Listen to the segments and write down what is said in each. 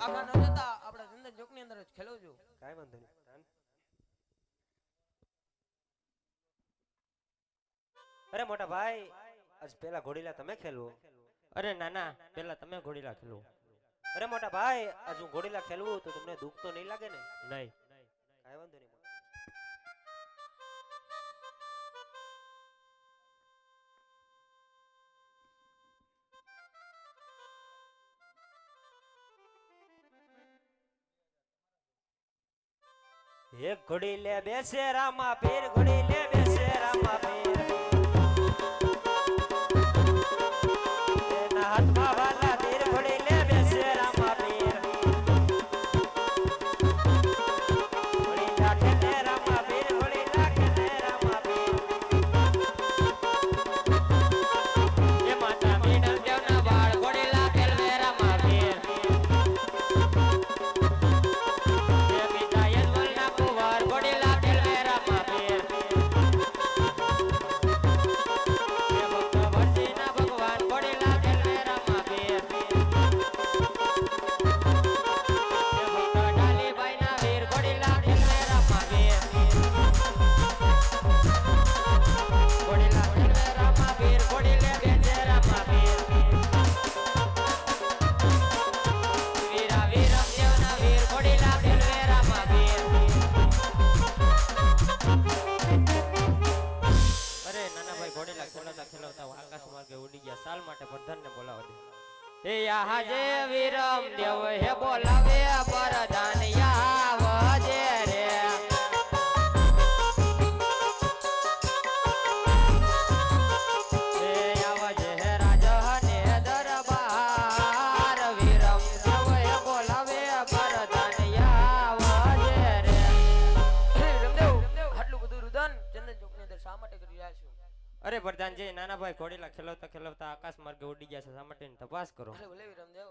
આખા ન જતા આપડા ચંદન ચોક ની અંદર જ ખેલવજો. કાઈ વાંધો નહીં. અરે મોટા ભાઈ આજ પેલા ઘોડીલા તમે ખેલવો. અરે નાના પેલા તમે ઘોડીલા ખેલો. અરે મોટા ભાઈ આજ હું ઘોડીલા ખેલવું તો તમને દુઃખ તો નહીં લાગે ને? નહીં. કાઈ વાંધો નહીં. એક ઘોડી લે બેસે રામા પીર, ઘોડી લે બેસે રામા પીર, એના હાથમાં વાલા તીર, ઘોડી લે બેસે રામા પીર, ઘોડી લાખે લે રામા પીર, ઘોડી લાખે લે રામા પીર. એ માતા મીણલ દેવના વાળ ઘોડીલા ખેલવે રામા પીર. એ પિતા યજમલના કુંવર ઘોડીલા ખેલવે રામા પીર. એ ભક્ત વરસીના ભગવાન ઘોડીલા ખેલવે રામા પીર. એ ભક્ત ડાલીબાઈના વીર ઘોડીલા ખેલવે રામા પીર. ઘોડીલા ખેલવે રામા પીર, ઘોડીલે બેસે રામા પીર. વીરા વીરમ દેવના વીર ઘોડીલા ખેલવે રામા પીર. અરે નાના ભાઈ ઘોડીલા ખેલવતા ખેલવતા આકાશ માર્ગે ઉડી ગયા. સાલ માટે પ્રધાનને બોલાવા દે. એ યાહજે વીરમ દેવ હે બોલાવે પ્રધાન યાવજે રે. એ આવજે હે રાજને દરબાર, વીરમ દેવ હે બોલાવે પ્રધાન યાવજે રે. રમદેવ આટલું બધું રુદન ચંદન ચોક ની અંદર શા માટે કરી રહ્યા છો? અરે પ્રધાનજી નાના ભાઈ ઘોડીલા ખેલવતા ખેલવતા આકાશ માર્ગે ઉડી ગયા છે. શા માટેની તપાસ કરો. અરે ભલે રમદેવ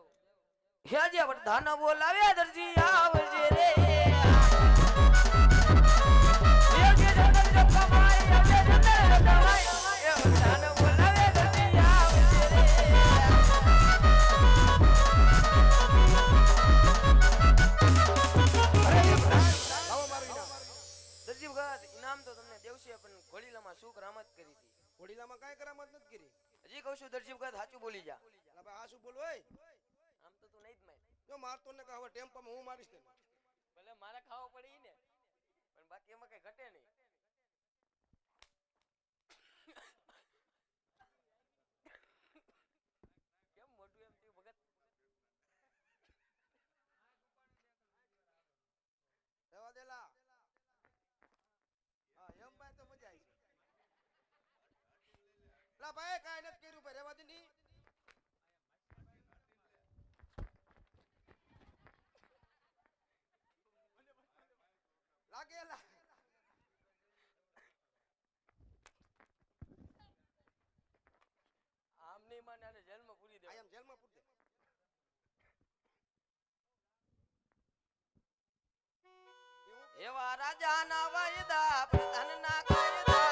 હેજે પ્રધાન બોલાવ્યા દરજી આવજે રે. હેજે ચંદન ચોક કમાઈ આવજે ચંદન કમાઈ, એ પ્રધાન બોલાવ્યા દરજી આવજે રે. આવો મારું ઇનામ. દરજી ભગત ઇનામ તો તમને દેવશે, પણ ઘોડીલામાં શું કરામત કરી હતી? ઘોડીલામાં કાંઈ કરામત નથી કરી. હજી કહું છું દરજી ભગત સાચું બોલી જા. અલા ભાઈ આ શું બોલવું હોય? આમ તો તું નહીં જ માન. જો મારતો ને કે હવે ટેમ્પામાં હું મારીશ તને. ભલે મારે ખાવો પડી ને, પણ બાકી એમાં કઈ ઘટે નહીં. કેમ મોઢું એમ થયું ભગત? રહેવા દેલા. હા એમ ભાઈ તો મજા આવી છે. લા ભાઈ કાંઈ નથી કર્યું ભાઈ, રહેવા દે ની. લાગેલા આમ નહીં માને, આને જેલમાં પૂરી દે. આમ જેલમાં પૂર દે. એવા રાજાના વાયદા પ્રધાનના કાયદા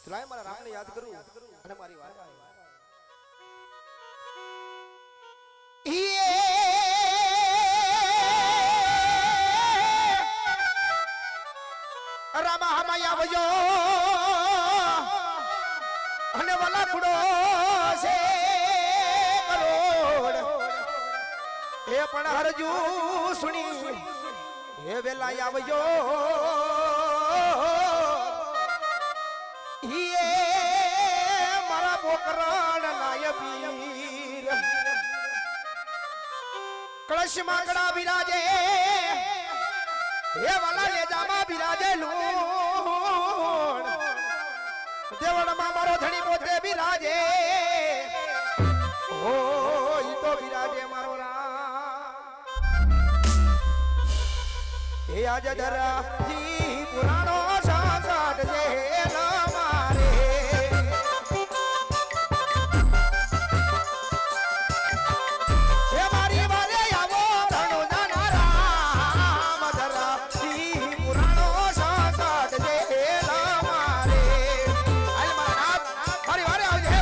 ચલાય મારા રામને યાદ કરું અને મારી વાત. રામા હમાયા વયો અને વાલા કુડો છે કરોડ, એ પણ હરજુ સુણી હે વેલા આવયો. ઈએ મારા બોકરાણ નાય પીર, કળશ માકડા બિરાજે હે વાલા લેજામાં બિરાજે લૂણ, દેવળમાં મારો ધણી પોતે બિરાજે, ઓ ઈ તો બિરાજે મારો રામ. એ આજ જરા જી પુરાણો સાંસાટ છે મારે, હે મારી વારે આવો ધણો જાના રામ, જરા જી પુરાણો સાંસાટ છે મારે. હાલ મારા નાથ મારી વારે આવજે.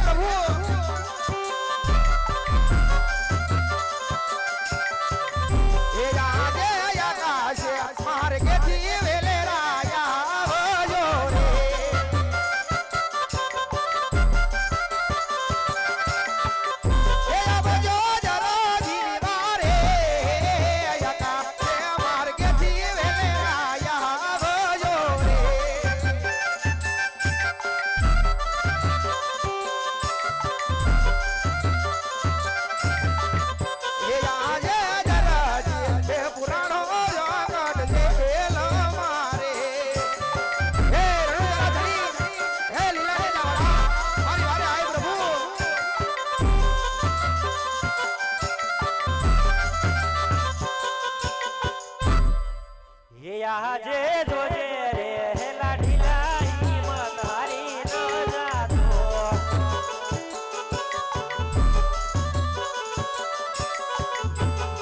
હે આજે જોજે રે હેલા ઢીલા હિંમત હારી ન જાતો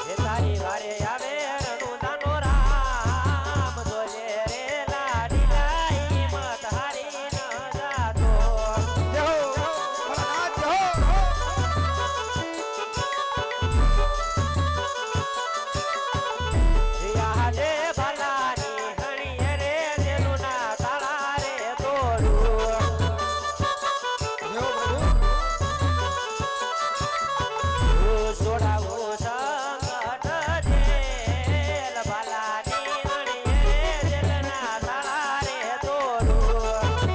હે તારી વારે આવે રણુ દાનો રામ જોજે રે લાડીલા હિંમત હારી ન જાતો જય હો ભોળાનાથ જય હો હે આજે ભલાની હણીએ રે જેલુના તાળા રે તોડું જય હો પ્રભુ છોડાવું સંકટ જેલ ભલાની હણીએ રે જેલના તાળા રે તોડું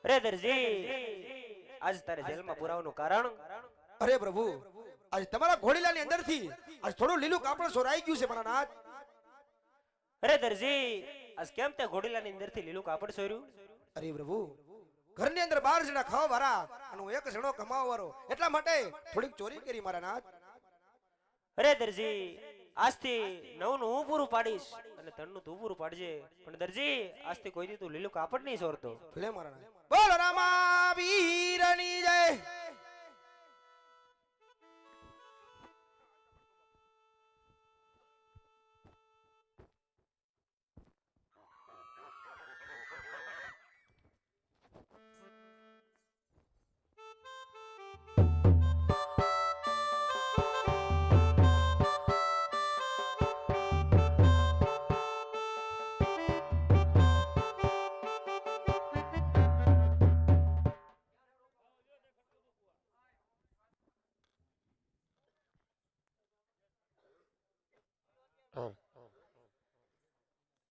રે દરજી આજ તારે જેલમાં પુરાવાનું કારણ અરે પ્રભુ આજ તમારા ઘોડીલાની અંદરથી આજ થોડું લીલું કાપડ સોરાઈ ગયું છે મારા નાથ. રે દરજી આજ કેમ તે ઘોડીલાની અંદરથી લીલું કાપડ સોર્યું અરે પ્રભુ ઘરની અંદર 12 જણા ખાવા વાળા અને હું એક જણો કમાવા વાળો એટલા માટે થોડીક ચોરી કરી મારા નાથ. રે દરજી આજથી નવનું હું પૂરું પાડીશ અને તણનું તું પૂરું પાડજે પણ દરજી આજથી કોઈ દી તું લીલું કાપડ નહીં સોરતો ભલે મારા નાથ. બોલ રામા વીરની જય.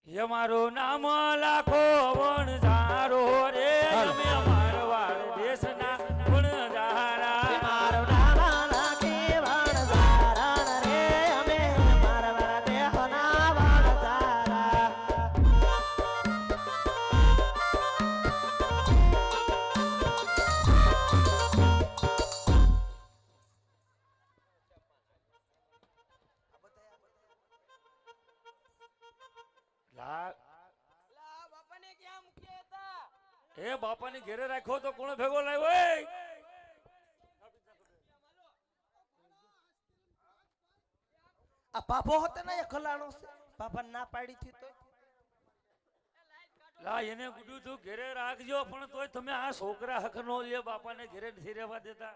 એ મારું નામ લાખો વણઝારો રે અમે મારવાડ દેશના વણઝારા મારો નામ લાખી વણઝારા રે અમે મારવાડ દેશના વણઝારા બાપાને ક્યાં મૂક્યા હતા? એ બાપાની ઘેરે રાખ્યો તો કોણ ભેગો લાવ્યો એ આ પાપો હતો ને એ ખલાણો છે પાપા ના પાડી થી તો લા એને કીધું તું ઘેરે રાખજો પણ તોય તમે આ છોકરા હક નો લે બાપાને ઘેરે નથી રહેવા દેતા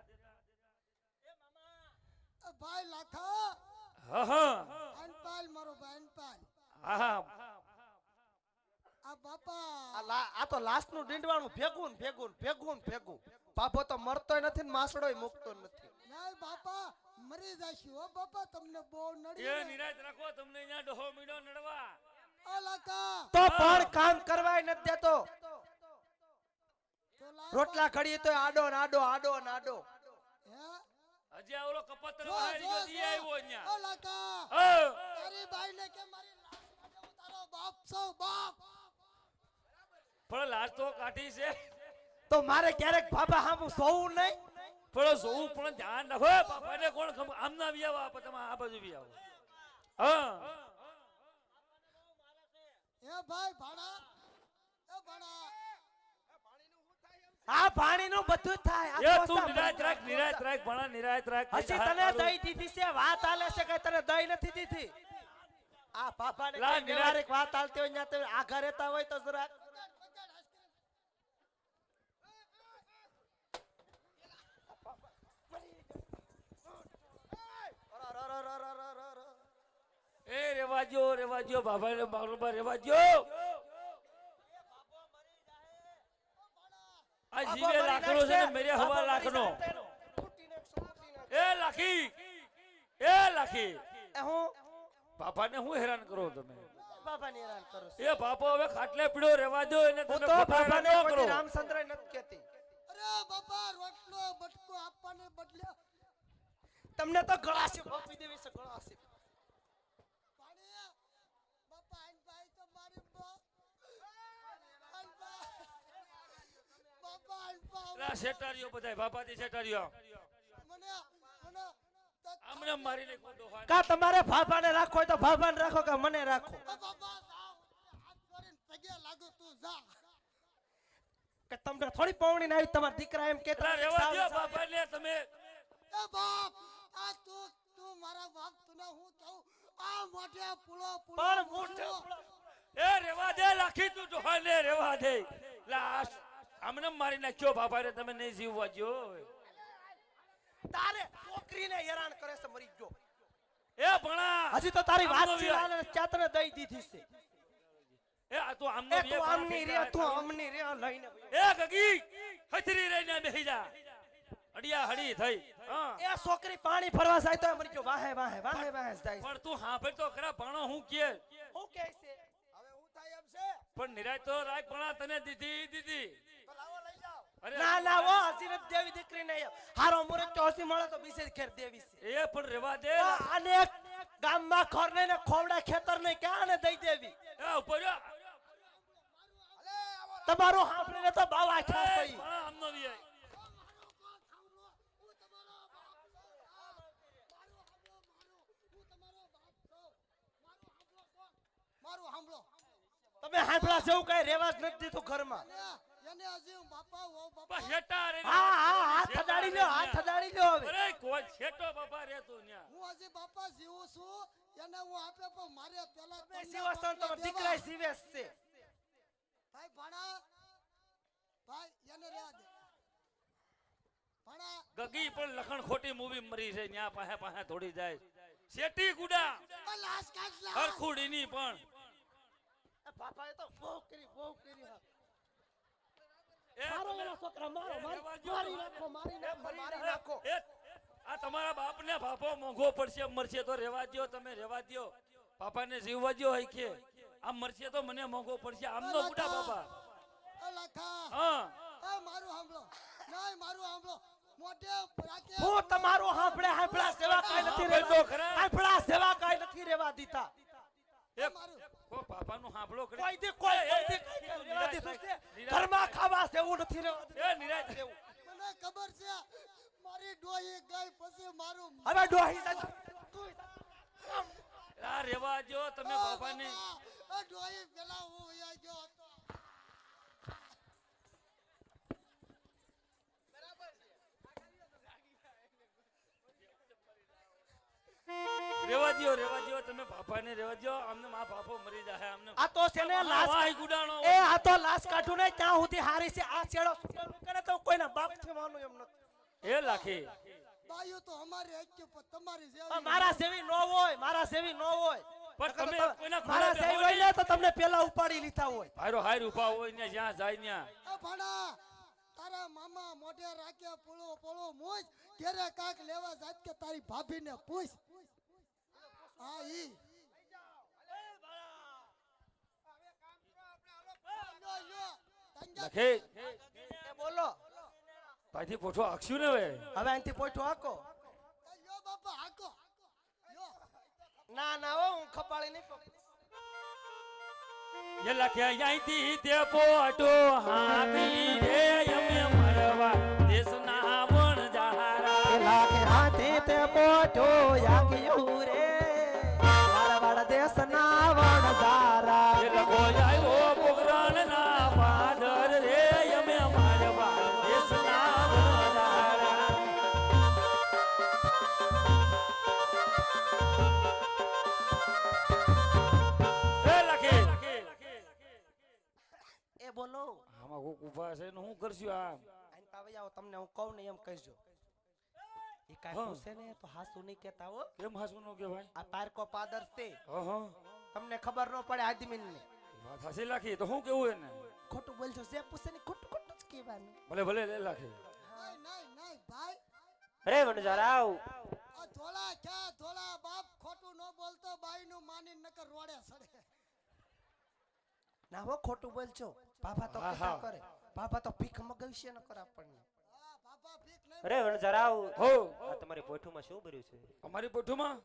ભાઈ લાખા હા હા અનપાલ મારો ભાઈ અનપાલ હા હા આ બાપા આ તો લાસ્ટ નું ડીંડવાનું ભેગું ને ભેગું ને ભેગું ને ભેગું પાપો તો મરતોય નથી ને માસડોય મુકતો નથી નહીં બાપા મરી જશે હો બાપા તમને બહુ નડી એ નિરાત રાખો તમને અહીંયા ડોહો મીડો નડવા આ લાખા તો પણ કામ કરવાય નથી દેતો તો લાય રોટલા ખડીએ તો આડો ને આડો આડો ને આડો હે હજી આ ઓલો કપત્ર જો, વાળી જો, ગયો દી આવ્યો આ અહીંયા લાખા હા તારી બાઈ ને કે મારી લાશ કાઢે હું તારો બાપ સૌ બાપ પણ લાશ તો કાઢી છે તો મારે ક્યારેક બાબા હામું સોવું નહીં પણ જોવું પણ ધ્યાન રાખો બાપાને કોણ ખબર આમ ના બી આવો તમે આ બાજુ બી આવો હા એ ભાઈ ભાડા એ ભાડા આ પાણી નું બધું થાય એ તું નિરાત રાખ ભણા નિરાત રાખ હસી તને દઈ દીધી છે વાત હાલે છે કે તને દઈ નથી દીધી આ પાપાને લા, કઈ વ્યવહારિક વાત હાલતી હોય ન્યા તો આઘા રહેતા હોય તો જરા એ રેવાજો બાબાને બારોબાર રેવાજો આ જીવે લાખનો છે ને મેરે હવા લાખનો એ લાખી એ હું બાપાને હું હેરાન કરો તમે બાબાને હેરાન કરું છું. એ બાપો હવે ખાટલે પીડ્યો રેવા દો એને હું તમે તો ખોટા હેરાન બાબાને ન કોઈ કરો રામચંદ્ર નથી કહેતી અરે બાપા રોટલો બટકો આપવાને બદલે તમને તો ગળાશે બાપી દેવી છે ગળાશે પાણી બાપા અનભાઈ તો મારી બાપા અનભાઈ બાપા અનભાઈ એલા શેટારીઓ બધાય બાપાથી શેટારીઓ મને મને આમને મારીને કોડો હાથ કા તમારે ભાભાને રાખો હોય તો ભાભાને રાખો કે મને રાખો બાપા જાઓ હાથ જોડીને પગે લાગુ તું જા કે તમને થોડી પવણી આવી તમારા દીકરા એમ કે એલા રેવા દ્યો બાપાને તમે એ બાપ આ તું મારા બાપ તને હું કહું આ મોઢે પુલો પુલો પણ મોઢે પુલો. એ રેવા દે લાખી તું જોહાને રેવા દે લા આમને મારી નાખ્યો બાપાને તમે નહીં જીવવા જો તારે છોકરીને હેરાન કરે છે મરી ગયો એ ભણા હજી તો તારી વાત આમનો સિવાને ચાતને દઈ દીધી છે એ આ તો આમનો એ તું આમની રે તું આમની રે લઈને એ ગગી હથરી રહીને બેહી જા અડિયા હડી થઈ હા એ છોકરી પાણી ભરવા જાય તો મરી ગયો વાહે વાહે વાહે વાહે જાય પણ તું હાંભળ તો ખરા ભણો હું કે હું કહે છે હવે હું થાય એમ છે પણ નિરાય તો રાખ ભણા તને દીધી તો લાવો લઈ જાઓ અરે ના ના વો હસી નથી દેવી દીકરી ને હારો મુરત તો હસી મળે તો બીજે ઘેર દેવી છે એ પણ રેવા દે આને ગામમાં ખોર ને ખોવડા ખેતર ને ક્યાં ને દઈ દેવી એ ઉપર રહ્યો. તમારું સાંભળીને તો બાવા આખા એ થઈ ભણા આમનો વી મારું સાંભળો તમે હાંભળા જેવું કઈ રેવા જ નથી દીધું ઘરમાં એને હજી હું બાપા ઓ બાપા બસ હેટા રે હા હા હાથ અડાડી લ્યો હાથ અડાડી લ્યો હવે અરે કોઈ છેટો બાપા રે તું ન્યા હું હજી બાપા જીવું છું એને હું આપે પણ મારે પેલા તમને શિવાસન તો બદલે દીકરા દેવા. જીવેશ છે ભાઈ ભણા ભાઈ એને રહેવા દે ભણા ગગી પણ લખણ ખોટી મૂવી મરી છે ન્યા પાહે પાહે થોડી જાય શેટી ગુડા આ લાશ કાઢ લા હરખુડીની પણ બાપાએ તો બહુ કરી હા. એ મારો તમે- એનો છોકરા મારો એ મારી રહેવા દ્યો મારી તમે. નાખો મારી એ નાખો મરી મારી જાય. નાખો એ આ તમારા બાપને ભાપો મોંઘો પડશે મરશે તો રેવા દ્યો તમે રેવા દ્યો પાપાને જીવવા દ્યો હઈ કે આમ મરશે તો મને મોંઘો પડશે આમનો બુડા બાપા એ લખા હા એ મારું સાંભળો નહીં મારું સાંભળો મોઢે રાખે હું તમારું હાંભળા સેવા કાઈ નથી હાંભળ તો રેવા ખરા. હાંભળા સેવા કાઈ નથી રેવા દીધા એ મારું કો પાપાનું હાંભળો કરી કોઈ દી કોઈ એ, એ, કોઈ દી એ, કાંઈ રેવા દીધું છે નિરાશ ઘરમાં થાય. ખાવા જેવું નથી રેવા દીધું એ નિરાય એવું. મને ખબર છે મારી ડોહી ગઈ પછી મારું હવે ડોહી જા આ રેવા દ્યો તમે બાપાને આ ડોહી પેલા હું વયા ગયો હતો રેવા દ્યો તમે બાપાને રેવા દ્યો આમને મા બાપો મરી જાય આમને આ તો છે ને લાશ વાય ગુડાણો એ આ તો લાશ કાઢું ને ત્યાં સુધી હારી છે આ છેડો કરે તો કોઈના બાપ થવાનું એમ નથી એ લાખી બાયુ તો અમારી હક્કી પર તમારી આ જેવી મારા સેવી નો હોય મારા સેવી નો હોય પણ તમે કોઈના મારા ખોળે સેવી બેહો હોય ને તો તમને પેલા ઉપાડી લીધા હોય હારો હાર ઉભા હોય ને જ્યાં જાય ત્યાં એ ભણા તારા મામા મોઢે રાખે પોળો પોળો મોજ ઘેરે કાક લેવા જાત કે તારી ભાભીને પૂછ હા ઈ લખે એ બોલો પાછી પોઠો આખશું ને હવે હવે અહીંથી પોઈઠો હાકો યો બાપા હાકો યો ના ના હો હું ખપાળી નહીં પકડી. એ લખે અહીંથી તે પોઠો હામી રે અમે મરવા દેશના વણ જહારા પેલા કે હાથી તે પોઠો યાગ્યું રે વાળ વાળ દેશના વણઝારા એ લખો આવ્યો પોગરાણના પાદર રે અમે મરવા દેશના વણ જહારા એ લખે એ બોલો આમાં કોક ઊભા છે ને હું કરશું આમ આઈને પાવી આવો તમને હું કહું ને એમ કહેજો એ કાંઈ હા. પૂછે ને તો હાસુ નહીં કહેતા હો કેમ હાસું નો કહેવાય આ પારકો પાદર છે હા તમને ખબર ન પડે આદમીને વાત હાસી લાખી તો હું કેવું એને ખોટું બોલજો જે પૂછે ને ખોટું ખોટું જ કહેવાનું ભલે ભલે લે લાખી નહીં નહીં નહીં ભાઈ અરે વણઝારા આવ આ ધોળા ક્યાં ધોળા બાપ ખોટું ન બોલતો બાઈ નું માની નકર રોડે સડે ના હો ખોટું બોલજો બાબા તો હા, કીધા હા. કરે બાબા તો ભીખ મગાવશે ન કરે આપણને હા બાપા ભીખ નહીં અરે વણઝારા આવ હો આ તમારી પોઠુમાં શું ભર્યું છે અમારી પોઠુમાં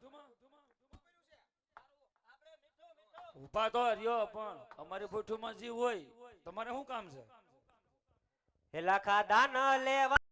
ઉભા તો રહ્યો પણ અમારી પોઠુમાં જીવ હોય તમારે શું કામ છે હે લાખા દાન લેવા